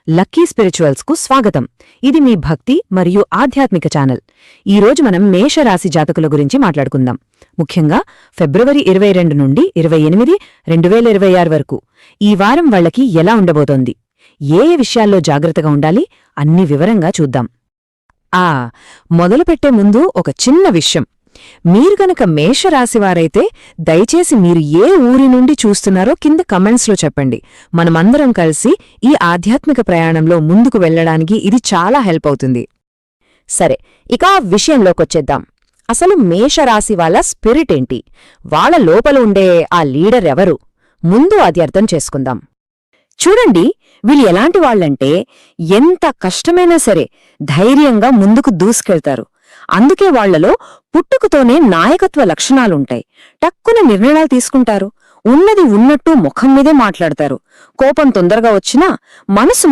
Lucky spirituals కు స్వాగతం. ఇది మీ భక్తి మరియు ఆధ్యాత్మిక ఛానల్. ఈరోజు మనం మేషరాశి జాతకుల గురించి మాట్లాడుకుందాం. ముఖ్యంగా ఫిబ్రవరి 22 నుండి 28, 2026 వరకు ఈ వారం వాళ్లకి ఎలా ఉండబోతోంది, ఏ విషయాల్లో జాగ్రత్తగా ఉండాలి అన్ని వివరంగా చూద్దాం. మొదలుపెట్టే ముందు ఒక చిన్న విషయం. మీరు గనక మేషరాశివారైతే దయచేసి మీరు ఏ ఊరి నుండి చూస్తున్నారో కింద కమెంట్స్లో చెప్పండి. మనమందరం కలిసి ఈ ఆధ్యాత్మిక ప్రయాణంలో ముందుకు వెళ్లడానికి ఇది చాలా హెల్ప్ అవుతుంది. సరే, ఇక విషయంలోకొచ్చేద్దాం. అసలు మేషరాశి వాళ్ళ స్పిరిట్ ఏంటి, వాళ్ళ లోపల ఉండే ఆ లీడర్ ఎవరు? ముందు అది అర్థం చేసుకుందాం. చూడండి, వీళ్ళు ఎలాంటి వాళ్లంటే ఎంత కష్టమైనా సరే ధైర్యంగా ముందుకు దూసుకెళ్తారు. అందుకే వాళ్లలో పుట్టుకతోనే నాయకత్వ లక్షణాలుంటాయి. టక్కున నిర్ణయాలు తీసుకుంటారు. ఉన్నది ఉన్నట్టు ముఖం మీదే మాట్లాడతారు. కోపం తొందరగా వచ్చినా మనసు